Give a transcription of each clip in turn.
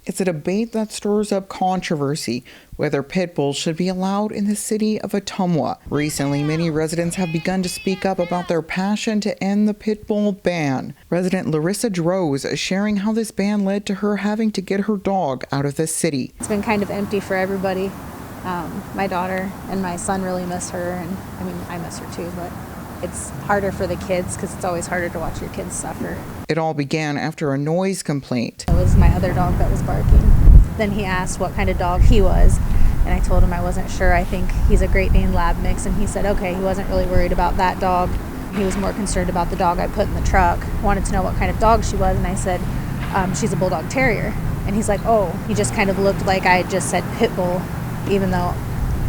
It's a debate that stirs up controversy whether pit bulls should be allowed in the city of Ottumwa. Recently, many residents have begun to speak up about their passion to end the pit bull ban. Resident Larissa Droz is sharing how this ban led to her having to get her dog out of the city. It's been kind of empty for everybody. My daughter and my son really miss her, and I miss her too, but it's harder for the kids because it's always harder to watch your kids suffer. It all began after a noise complaint. It was my other dog that was barking. Then he asked what kind of dog he was, and I told him I wasn't sure. I think he's a Great Dane Lab mix, and he said okay, he wasn't really worried about that dog. He was more concerned about the dog I put in the truck, wanted to know what kind of dog she was, and I said she's a Bulldog Terrier. And he's like, oh, he just kind of looked like I had just said pit bull, even though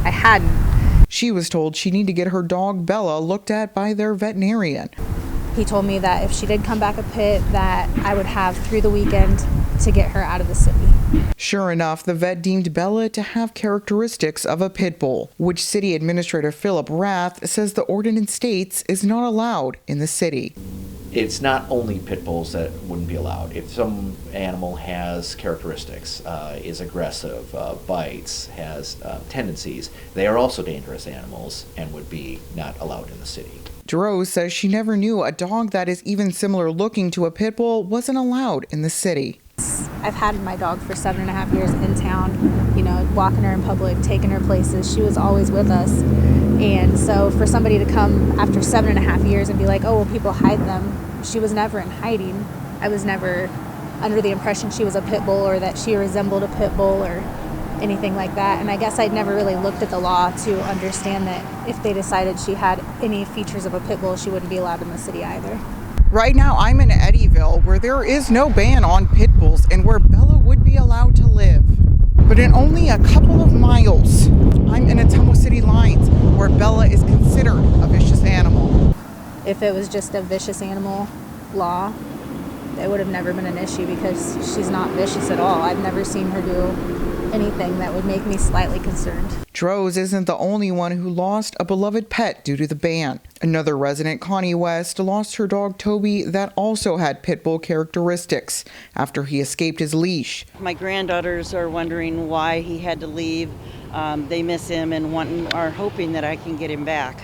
I hadn't. She was told she needed to get her dog Bella looked at by their veterinarian. He told me that if she did come back a pit, that I would have through the weekend to get her out of the city. Sure enough, the vet deemed Bella to have characteristics of a pit bull, which City Administrator Philip Rath says the ordinance states is not allowed in the city. It's not only pit bulls that wouldn't be allowed. If some animal has characteristics, is aggressive, bites, has tendencies, they are also dangerous animals and would be not allowed in the city. Droz says she never knew a dog that is even similar looking to a pit bull wasn't allowed in the city. I've had my dog for 7.5 years in town, walking her in public, taking her places. She was always with us. And so for somebody to come after 7.5 years and be like, oh, well, people hide them. She was never in hiding. I was never under the impression she was a pit bull or that she resembled a pit bull or anything like that. And I guess I'd never really looked at the law to understand that if they decided she had any features of a pit bull, she wouldn't be allowed in the city either. Right now, I'm in Eddyville, where there is no ban on pit bulls and where Bella would be allowed to live. But in only a couple of miles, I'm in Ottumwa city lines, where Bella is considered a vicious animal. If it was just a vicious animal law, it would have never been an issue because she's not vicious at all. I've never seen her do anything that would make me slightly concerned. Droz isn't the only one who lost a beloved pet due to the ban. Another resident, Connie West, lost her dog Toby that also had pit bull characteristics after he escaped his leash. My granddaughters are wondering why he had to leave. They miss him and are hoping that I can get him back.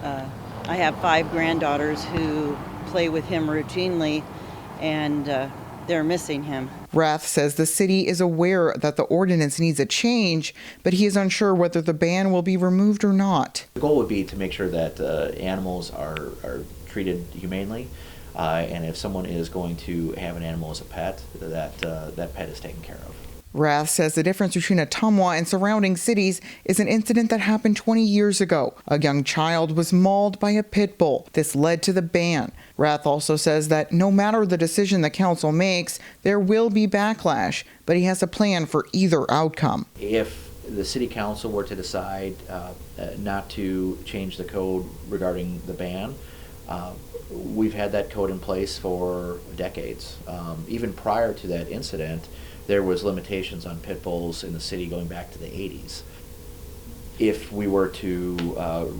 I have 5 granddaughters who play with him routinely, and they're missing him. Rath says the city is aware that the ordinance needs a change, but he is unsure whether the ban will be removed or not. The goal would be to make sure that animals are treated humanely, and if someone is going to have an animal as a pet, that pet is taken care of. Rath says the difference between Ottumwa and surrounding cities is an incident that happened 20 years ago. A young child was mauled by a pit bull. This led to the ban. Rath also says that no matter the decision the council makes, there will be backlash, but he has a plan for either outcome. If the city council were to decide not to change the code regarding the ban, we've had that code in place for decades. Even prior to that incident, there was limitations on pit bulls in the city going back to the 80s. If we were to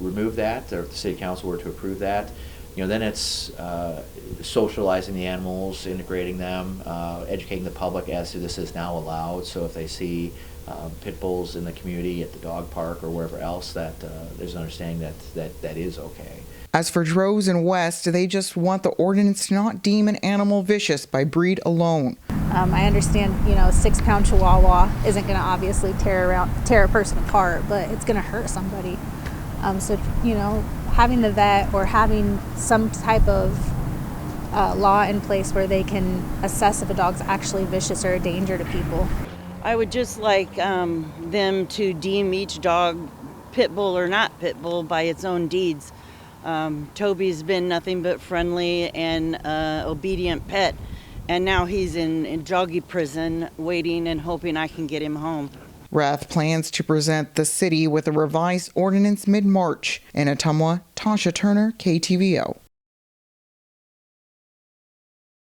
remove that, or if the city council were to approve that, then it's socializing the animals, integrating them, educating the public as to this is now allowed. So if they see pit bulls in the community at the dog park or wherever else, that there's an understanding that is okay. As for Droz and West, they just want the ordinance to not deem an animal vicious by breed alone. I understand, a 6-pound Chihuahua isn't going to obviously tear a person apart, but it's going to hurt somebody. So, having the vet or having some type of law in place where they can assess if a dog's actually vicious or a danger to people. I would just like them to deem each dog pit bull or not pit bull by its own deeds. Toby's been nothing but friendly and obedient pet, and now he's in doggy prison waiting and hoping I can get him home. Rath plans to present the city with a revised ordinance mid-March. In Ottumwa, Tasha Turner, KTVO.